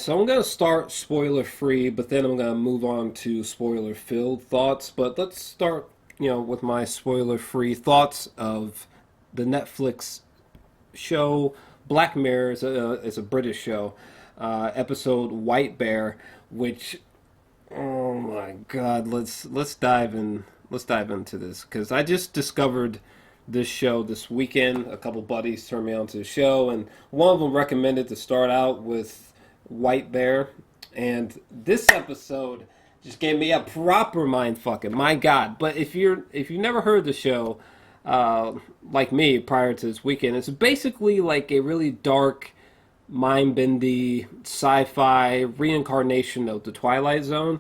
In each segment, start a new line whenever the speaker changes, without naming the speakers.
So I'm going to start spoiler free, but then I'm going to move on to spoiler filled thoughts. But let's start, with my spoiler free thoughts of the Netflix show Black Mirror. Is a British show. Episode White Bear, which, oh my God, let's dive in. Let's dive into this because I just discovered this show this weekend. A couple buddies turned me on to the show, and one of them recommended to start out with White Bear. And this episode just gave me a proper mind fucking. My God! But if you never heard the show, uh, like me prior to this weekend, it's basically like a really dark, mind-bendy sci-fi reincarnation of the Twilight Zone,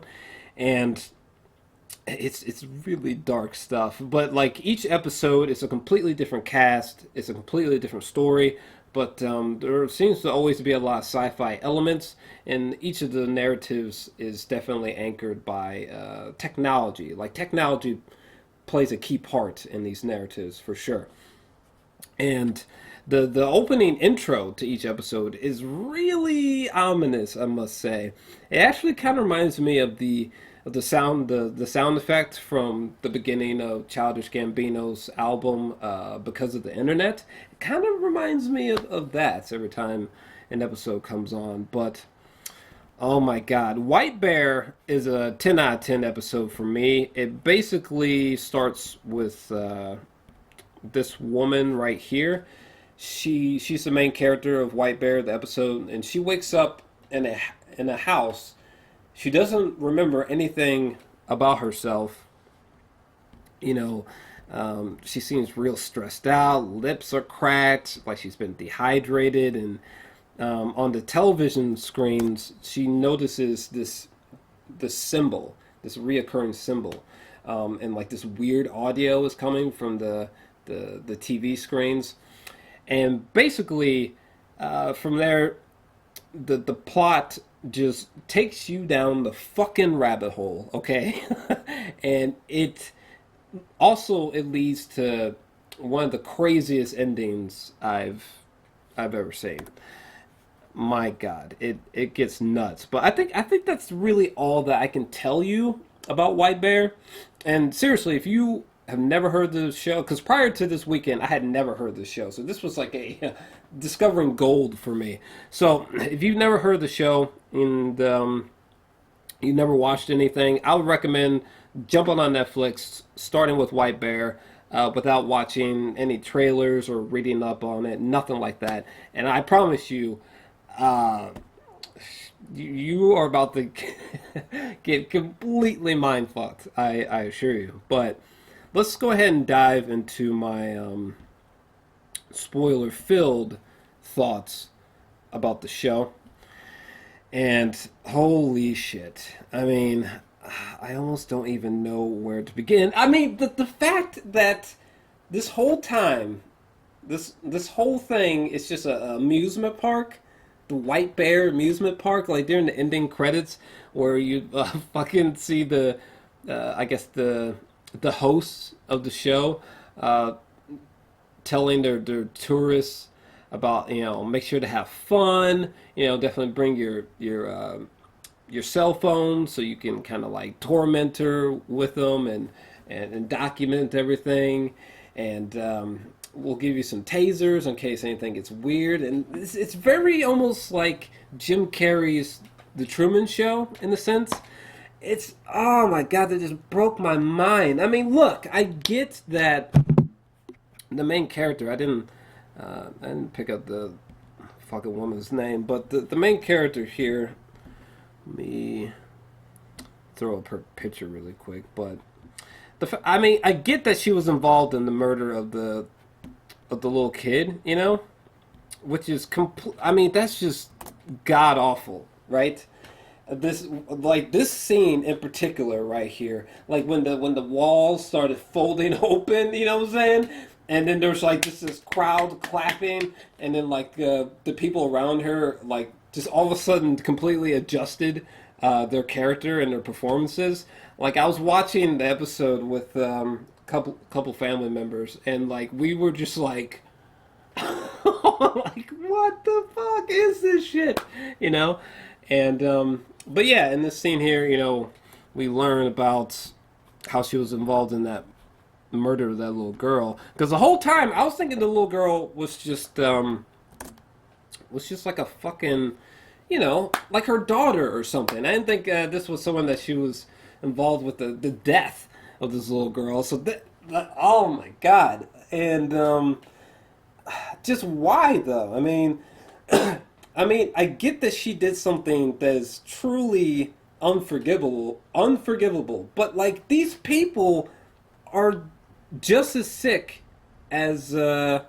and it's really dark stuff. But like each episode is a completely different cast, it's a completely different story. But there seems to always be a lot of sci-fi elements, and each of the narratives is definitely anchored by technology. Like technology plays a key part in these narratives for sure. And the opening intro to each episode is really ominous, I must say. It actually kind of reminds me of the sound effect from the beginning of Childish Gambino's album, Because of the Internet. It kind of reminds me of that every time an episode comes on. But oh my God, White Bear is a 10 out of 10 episode for me. It basically starts with this woman right here. She's the main character of White Bear, the episode, and she wakes up in a house. She doesn't remember anything about herself. You know, she seems real stressed out. Lips are cracked, like she's been dehydrated, and on the television screens, she notices this symbol, this reoccurring symbol, and like this weird audio is coming from the TV screens, and basically from there, the plot just takes you down the fucking rabbit hole, okay? And it leads to one of the craziest endings I've ever seen. My God, it gets nuts. But I think that's really all that I can tell you about White Bear. And seriously, if you have never heard the show, because prior to this weekend, I had never heard the show, so this was like a discovering gold for me. So if you've never heard the show and you never watched anything, I would recommend jumping on Netflix, starting with White Bear, without watching any trailers or reading up on it, nothing like that. And I promise you, uh, you are about to get completely mind fucked. I assure you. But let's go ahead and dive into my spoiler filled thoughts about the show. And holy shit. I mean, I almost don't even know where to begin. I mean, the fact that this whole time, this whole thing is just a amusement park, the White Bear amusement park, like during the ending credits, where you fucking see I guess the hosts of the show uh, telling their tourists about, make sure to have fun, definitely bring your cell phone so you can kind of like torment her with them, and document everything, and we'll give you some tasers in case anything gets weird. And it's very almost like Jim Carrey's The Truman Show in a sense. It's, oh my God, that just broke my mind. I mean, look, I get that the main character, I didn't pick up the fucking woman's name, but the main character here, let me throw up her picture really quick. But I mean, I get that she was involved in the murder of the little kid, which is I mean, that's just god awful, right? This scene in particular right here, like when the walls started folding open, you know what I'm saying? And then there's like this crowd clapping, and then like the people around her like just all of a sudden completely adjusted their character and their performances. Like I was watching the episode with couple family members, and like we were just like, like what the fuck is this shit, And but yeah, in this scene here, we learn about how she was involved in that murder of that little girl. Because the whole time I was thinking the little girl was just like a fucking, like her daughter or something. I didn't think this was someone that she was involved with the death of this little girl. So oh my god, and just why though? I get that she did something that is truly unforgivable. But like these people are just as sick as the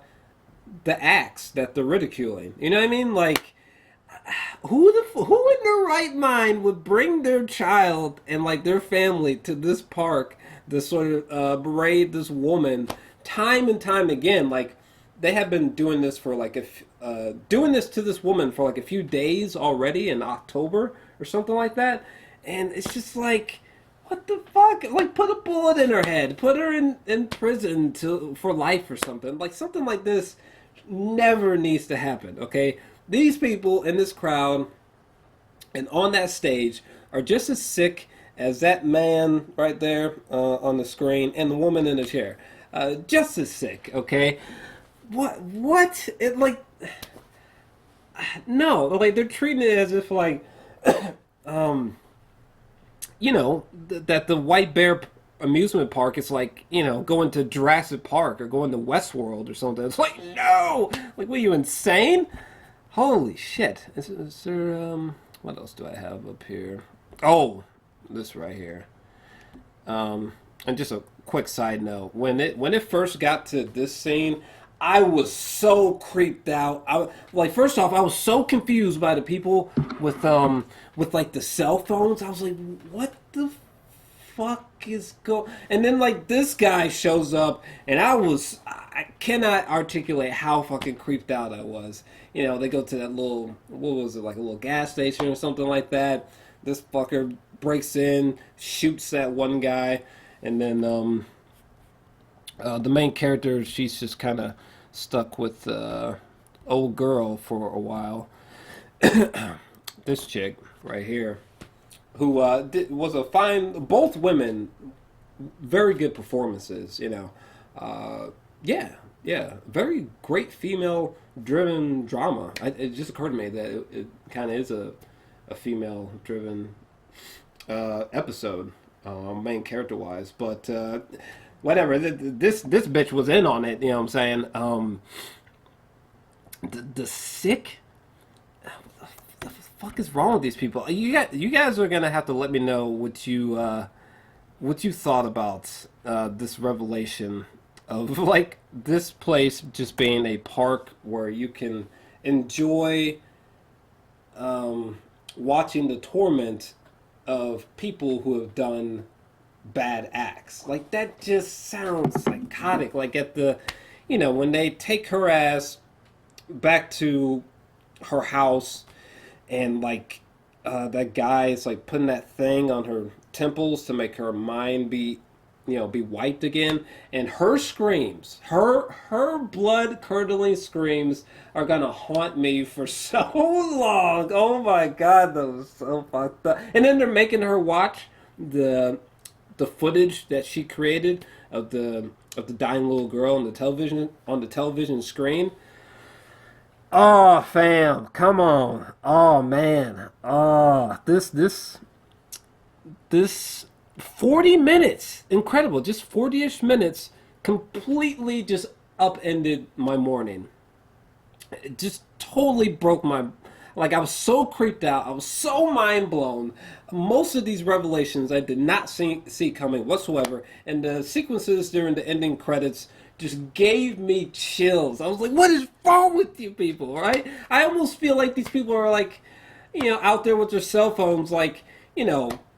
acts that they're ridiculing. You know what I mean? Like, who in their right mind would bring their child and like their family to this park to sort of berate this woman time and time again? Like, they have been doing this for like doing this to this woman for like a few days already in October or something like that, and it's just like, what the fuck? Like, put a bullet in her head, put her in prison for life or something. Like, something like this never needs to happen. Okay, these people in this crowd and on that stage are just as sick as that man right there on the screen and the woman in the chair. Just as sick. Okay, what? It like no, like they're treating it as if like that the White Bear amusement park is like, going to Jurassic Park or going to Westworld or something. It's like, no, like, what, are you insane? Holy shit! Is there what else do I have up here? Oh, this right here. And just a quick side note: when it first got to this scene, I was so creeped out. Like, first off, I was so confused by the people with like the cell phones. I was like, what the fuck is go? And then like this guy shows up, and I cannot articulate how fucking creeped out I was. They go to that little, what was it, like a little gas station or something like that. This fucker breaks in, shoots that one guy, and then the main character, she's just kind of stuck with old girl for a while. This chick right here, who was a fine, both women, very good performances. Yeah, yeah, very great female-driven drama. It just occurred to me that it kind of is a female-driven episode, main character-wise, but. Whatever. This bitch was in on it. You know what I'm saying? The sick. What the fuck is wrong with these people? You guys are gonna have to let me know what you thought about this revelation of like this place just being a park where you can enjoy watching the torment of people who have done bad acts. Like, that just sounds psychotic. Like, at when they take her ass back to her house, and like that guy is like putting that thing on her temples to make her mind be wiped again, and her screams, her blood curdling screams are gonna haunt me for so long. Oh my god, that was so fucked up. And then they're making her watch the footage that she created of the dying little girl on the television screen. Oh, fam, come on. Oh man. Oh, this 40 minutes, incredible. Just 40ish minutes completely just upended my morning. It just totally broke my, like, I was so creeped out. I was so mind blown. Most of these revelations I did not see coming whatsoever, and the sequences during the ending credits just gave me chills. I was like, "What is wrong with you people?" Right? I almost feel like these people are like, out there with their cell phones, like,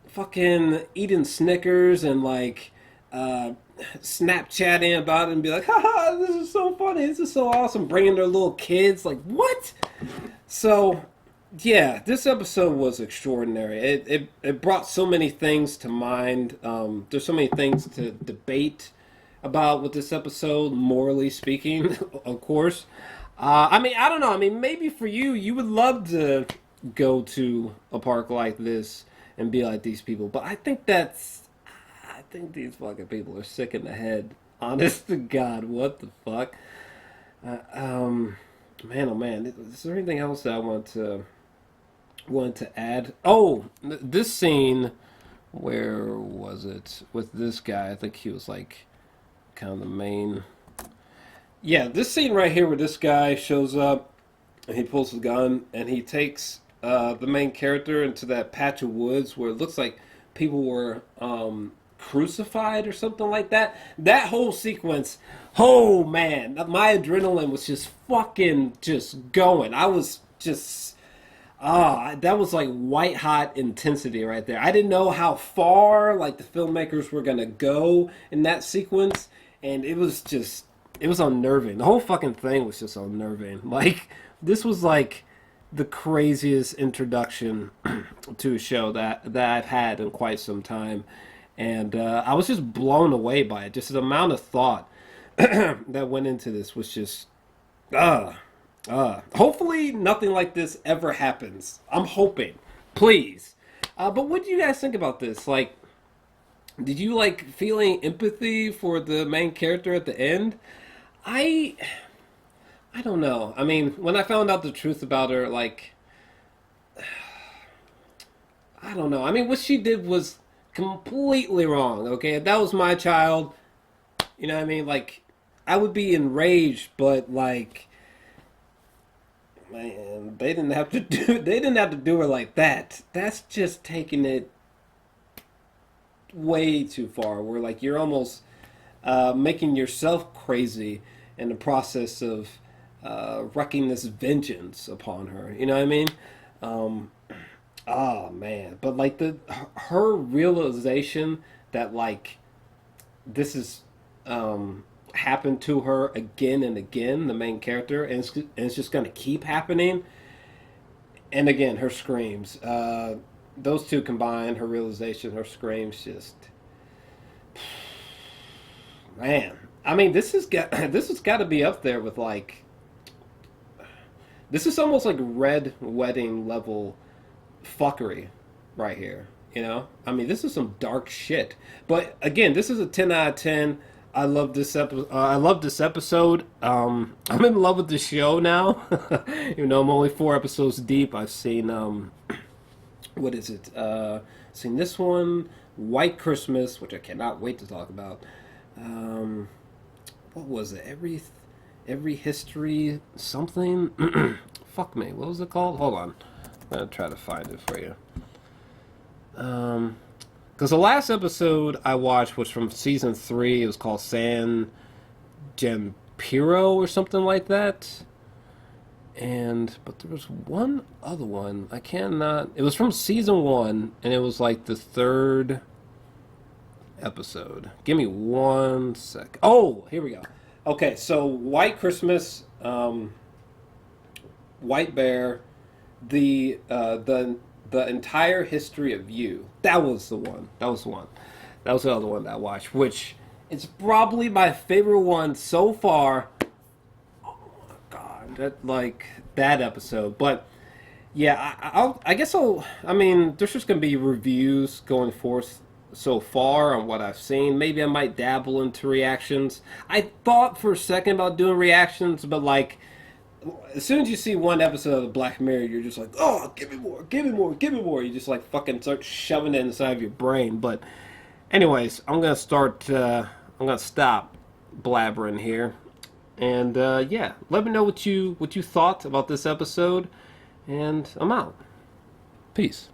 fucking eating Snickers and like Snapchatting about it and be like, "Haha, this is so funny. This is so awesome." Bringing their little kids, like, what? So, yeah, this episode was extraordinary. It brought so many things to mind. There's so many things to debate about with this episode, morally speaking, of course. I don't know. Maybe for you, you would love to go to a park like this and be like these people. But I think these fucking people are sick in the head. Honest to God, what the fuck? Uh, um, man, oh man, is there anything else that I want to add? Oh, this scene. Where was it with this guy? I think he was like kind of the main. Yeah, this scene right here where this guy shows up and he pulls the gun and he takes the main character into that patch of woods where it looks like people were crucified or something like that. That whole sequence, oh man, my adrenaline was just fucking just going. I was just that was like white hot intensity right there. I didn't know how far like the filmmakers were gonna go in that sequence, and it was unnerving. The whole fucking thing was just unnerving. Like this was like the craziest introduction to a show that I've had in quite some time, and I was just blown away by it. Just the amount of thought that went into this was just uh hopefully nothing like this ever happens. I'm hoping, please. But what do you guys think about this? Like, did you like feeling empathy for the main character at the end? I I don't know. I mean, when I found out the truth about her, like, I don't know. I mean, what she did was completely wrong. Okay, if that was my child, you know what I mean? Like, I would be enraged, but like, man, they didn't have to do her like that. That's just taking it way too far. Where like you're almost making yourself crazy in the process of wrecking this vengeance upon her. You know what I mean? Um, oh man, but like the her realization that like this is happened to her again and again, the main character, and it's just going to keep happening. And again, her screams. Those two combined, her realization, her screams, just man. I mean, this has got this has got to be up there with like this is almost like red wedding level fuckery right here. You know, I mean, this is some dark shit. But again, this is a 10 out of 10. I love this episode. I love this episode. I'm in love with the show now. You know, I'm only 4 episodes deep. I've seen what is it? Seen this one, White Christmas, which I cannot wait to talk about. Um, what was it? Every history something. Fuck me. What was it called? Hold on. I'm gonna try to find it for you. Because the last episode I watched was from season 3. It was called San Jampiro or something like that. But there was one other one. I cannot. It was from season 1, and it was like the 3rd episode. Give me 1 sec. Oh, here we go. Okay, so White Christmas, White Bear, the entire history of you. That was the one. That was the one. That was the other one that I watched, which is probably my favorite one so far. Oh my god, that episode. But yeah, I guess I'll. I mean, there's just gonna be reviews going forth so far on what I've seen. Maybe I might dabble into reactions. I thought for a second about doing reactions, but like as soon as you see one episode of Black Mirror, you're just like, oh, give me more, give me more, give me more. You just like fucking start shoving it inside of your brain. But, anyways, I'm gonna start. I'm gonna stop blabbering here, and yeah, let me know what you thought about this episode, and I'm out. Peace.